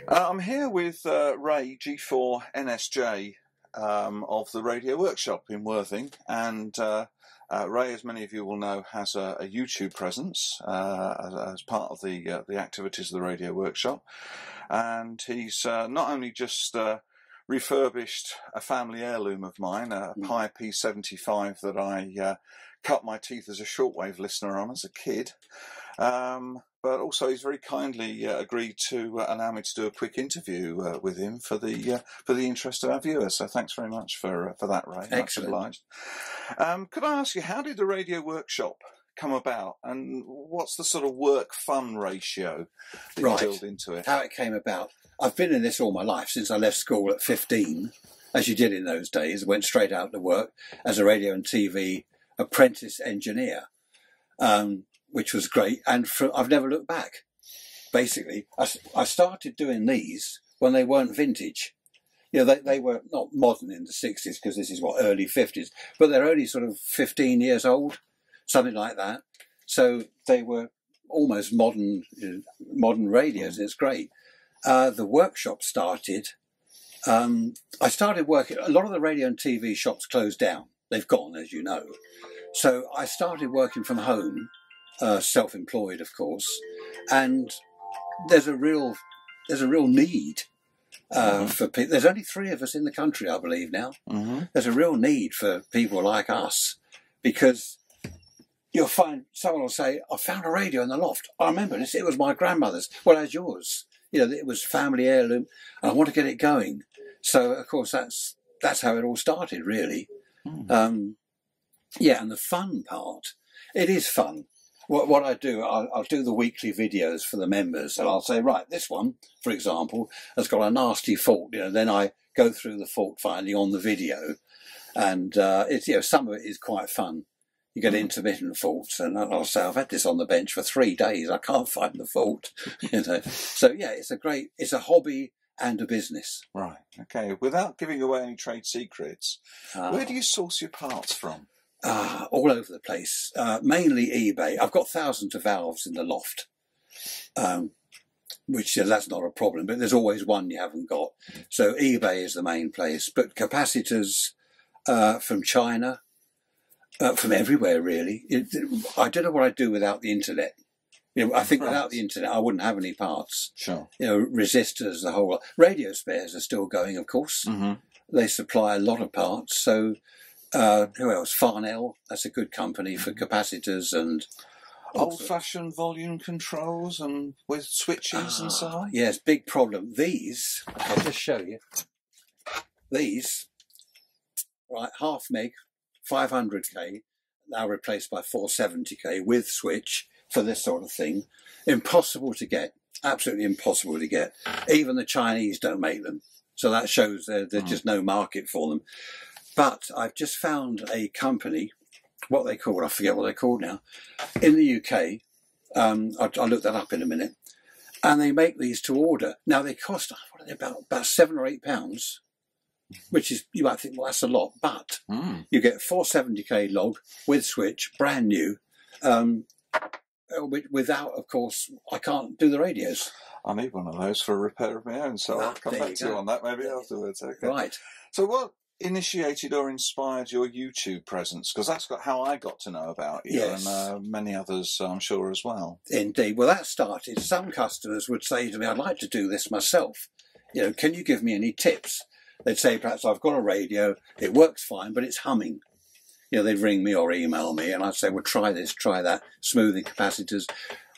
I'm here with Ray, G4NSJ, of the Radio Workshop in Worthing, and Ray, as many of you will know, has a YouTube presence as part of the activities of the Radio Workshop, and he's not only just refurbished a family heirloom of mine, a Pi P75 that I cut my teeth as a shortwave listener on as a kid, but also he's very kindly agreed to allow me to do a quick interview with him for the interest of our viewers. So thanks very much for that, Ray. Excellent. Much obliged. Could I ask you, how did the Radio Workshop come about, and what's the sort of work-fun ratio that you build into it? How it came about. I've been in this all my life since I left school at 15, as you did in those days. Went straight out to work as a radio and TV apprentice engineer, which was great. And I've never looked back. Basically, I started doing these when they weren't vintage. You know, they were not modern in the 60s, because this is early 50s, but they're only sort of 15 years old, something like that. So they were almost modern radios. It's great. The workshop started. I started working. A lot of the radio and TV shops closed down. They've gone, as you know. So I started working from home, self-employed, of course. And there's a real need for people. There's only 3 of us in the country, I believe now. There's a real need for people like us, because you'll find someone will say, "I found a radio in the loft. I remember this. It was my grandmother's." Well, as yours. You know, it was family heirloom. I want to get it going. So, of course, that's how it all started, really. Yeah, and the fun part, it is fun. What I do, I'll do the weekly videos for the members, and I'll say, right, this one, for example, has got a nasty fault. You know, then I go through the fault finding on the video, and it's some of it is quite fun. You get intermittent faults, and I'll say, I've had this on the bench for 3 days. I can't find the fault. You know, so yeah, it's a hobby and a business. Right. Okay. Without giving away any trade secrets, where do you source your parts from? All over the place. Mainly eBay. I've got thousands of valves in the loft, which that's not a problem. But there's always one you haven't got. So eBay is the main place. But capacitors from China. From everywhere, really. I don't know what I'd do without the internet. You know, I think without the internet, I wouldn't have any parts. Sure. You know, resistors, the whole lot. Radio spares are still going, of course. They supply a lot of parts. So, who else? Farnell, that's a good company for capacitors and old-fashioned volume controls and with switches and so on. Yes, big problem. These, I'll just show you. These, right, 0.5 meg. 500k, now replaced by 470k with switch for this sort of thing. Impossible to get, absolutely impossible to get. Even the Chinese don't make them. So that shows there's just no market for them. But I've just found a company, what they called, I forget what they're called now, in the UK. I'll look that up in a minute. And they make these to order. Now they cost, what are they, about £7 or £8. Which is, you might think, well, that's a lot, but you get 470k log with switch, brand new, without, of course, I can't do the radios. I need one of those for a repair of my own, so I'll come back to you on that maybe afterwards. Okay. Right. So what initiated or inspired your YouTube presence? Because that's how I got to know about you, and many others, I'm sure, as well. Indeed. Well, that started, some customers would say to me, I'd like to do this myself. You know, can you give me any tips? They'd say, perhaps I've got a radio, it works fine, but it's humming. You know, they'd ring me or email me, and I'd say, well, try this, try that, smoothing capacitors.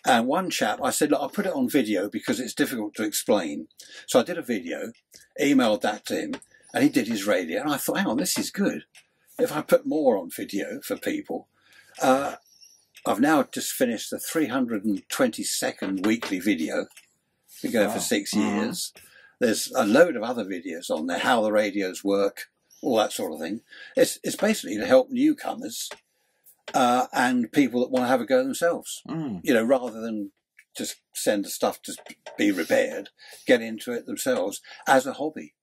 And one chap, I said, look, I'll put it on video because it's difficult to explain. So I did a video, emailed that to him, and he did his radio. And I thought, hang on, this is good. If I put more on video for people. I've now just finished the 320-second weekly video. Been going for 6 years. There's a load of other videos on there, how the radios work, all that sort of thing. It's basically to help newcomers and people that want to have a go themselves. You know, rather than just send the stuff to be repaired, get into it themselves as a hobby.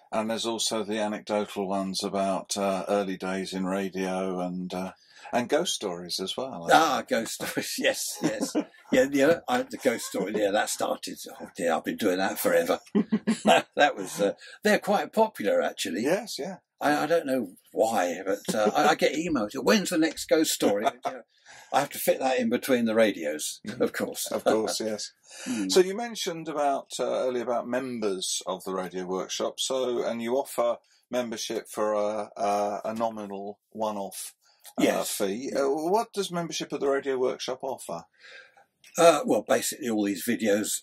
And there's also the anecdotal ones about early days in radio and And ghost stories as well. Ghost stories, yes. Yeah, the ghost story, that started, I've been doing that forever. That was, they're quite popular, actually. Yes, yeah. I don't know why, but I get emails, when's the next ghost story? I have to fit that in between the radios, of course. Of course, yes. So you mentioned earlier about members of the Radio Workshop, and you offer membership for a nominal one-off fee. What does membership of the Radio Workshop offer? Well, basically all these videos,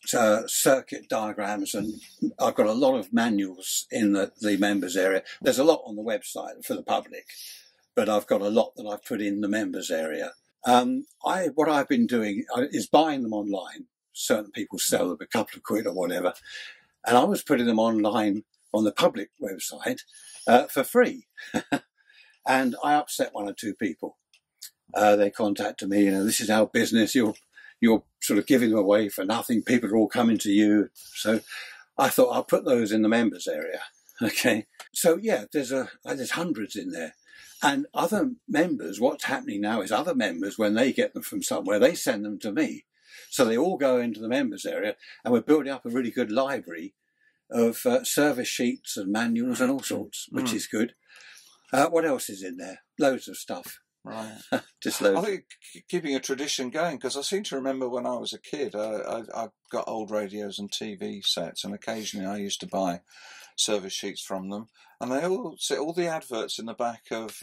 circuit diagrams, and I've got a lot of manuals in the members area. There's a lot on the website for the public, but I've got a lot that I've put in the members area. What I've been doing is buying them online. Certain people sell them a couple of quid or whatever, and I was putting them online on the public website for free. And I upset one or two people. They contacted me, this is our business. You're sort of giving them away for nothing. People are all coming to you. So I thought I'll put those in the members area. Okay. So yeah, there's hundreds in there. And other members, what's happening now is other members, when they get them from somewhere, they send them to me. So they all go into the members area, and we're building up a really good library of service sheets and manuals and all sorts, which is good. What else is in there? Loads of stuff. Right. Just loads. I think keeping a tradition going, because I seem to remember when I was a kid, I got old radios and TV sets, and occasionally I used to buy service sheets from them, and they all the adverts in the back of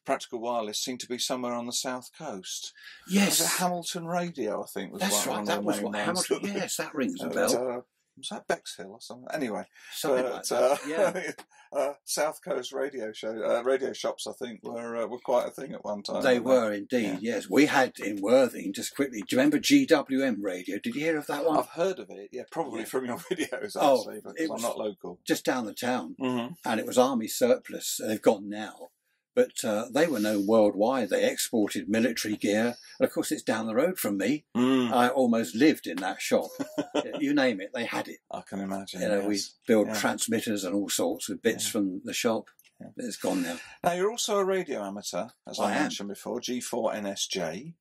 Practical Wireless seem to be somewhere on the south coast. Yes. Was it Hamilton Radio, I think, was That's one right, of that the was main what ones. Hamilton, yes, that rings a bell. Was that Bexhill or something? Anyway, Something like that, yeah. South Coast radio shops, I think, were quite a thing at one time. They were indeed, yes. We had in Worthing, just quickly, do you remember GWM Radio? Did you hear of that one? I've heard of it, probably from your videos, actually, because I'm not local. Just down the town, and it was Army surplus. They've gone now. But they were known worldwide. They exported military gear. And of course, it's down the road from me. I almost lived in that shop. You name it, they had it. I can imagine. We build transmitters and all sorts with bits from the shop. Yeah. But it's gone now. Now, you're also a radio amateur, as I mentioned before, G4NSJ.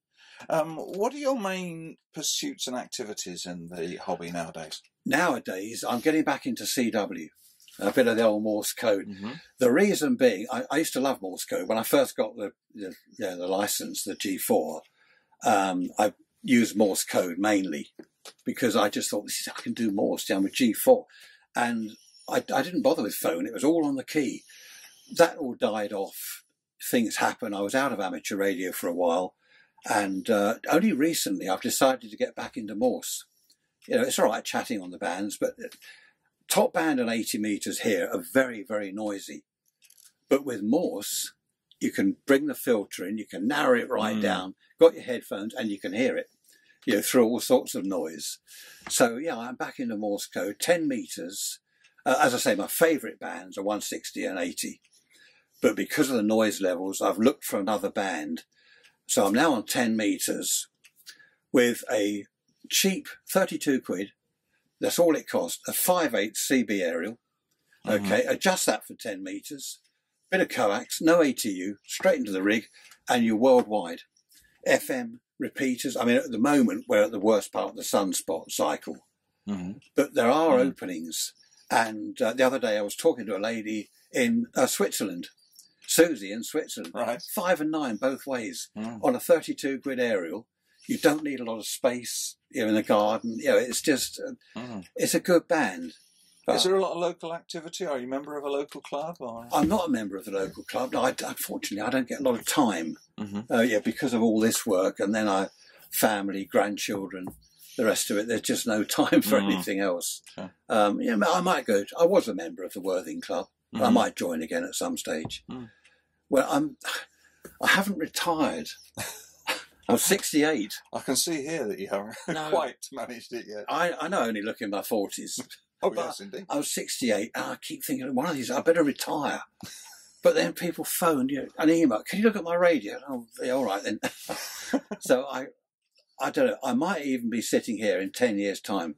What are your main pursuits and activities in the hobby nowadays? Nowadays, I'm getting back into CW. A bit of the old Morse code. The reason being, I used to love Morse code. When I first got the license, the G4, I used Morse code mainly because I just thought, I can do Morse down with G4. And I didn't bother with phone. It was all on the key. That all died off. Things happen. I was out of amateur radio for a while. And only recently I've decided to get back into Morse. It's all right chatting on the bands, but top band and 80 meters here are very, very noisy. But with Morse, you can bring the filter in, you can narrow it right down, got your headphones, and you can hear it, through all sorts of noise. So, I'm back into Morse code, 10 meters. As I say, my favourite bands are 160 and 80. But because of the noise levels, I've looked for another band. So I'm now on 10 meters with a cheap 32 quid. That's all it cost. A 5/8 CB aerial. Okay, adjust that for 10 meters. Bit of coax, no ATU, straight into the rig, and you're worldwide. FM repeaters. I mean, at the moment, we're at the worst part of the sunspot cycle. But there are openings. And the other day I was talking to a lady in Switzerland, Susie in Switzerland. Right. 5 and 9 both ways on a 32 quid aerial. You don't need a lot of space, in the garden. It's just, it's a good band. Is there a lot of local activity? Are you a member of a local club? Or? I'm not a member of the local club. No, unfortunately, I don't get a lot of time. Because of all this work, and then family, grandchildren, the rest of it. There's just no time for anything else. Okay. I might go. I was a member of the Worthing Club. I might join again at some stage. Well, I haven't retired. I'm 68. I can see here that you haven't quite managed it yet. I know, only look in my 40s. Oh, yes, indeed. I was 68, and I keep thinking, one of these, I better retire. But then people phone, an email, can you look at my radio? Oh, yeah, all right then. So I don't know, I might even be sitting here in 10 years' time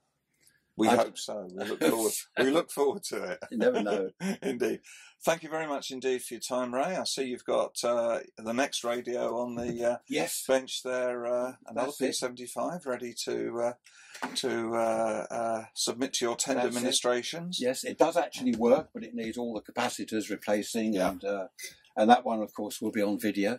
We hope so. We look forward. We look forward to it. You never know. Indeed. Thank you very much indeed for your time, Ray. I see you've got the next radio on the Yes. bench there, another P75, ready to submit to your tender administrations. Yes, it does actually work, but it needs all the capacitors replacing, Yeah. and that one, of course, will be on video,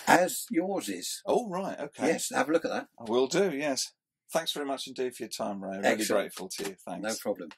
as yours is. Oh, right, okay. Yes, have a look at that. I will do, yes. Thanks very much indeed for your time, Ray. I'm really grateful to you. Thanks. No problem.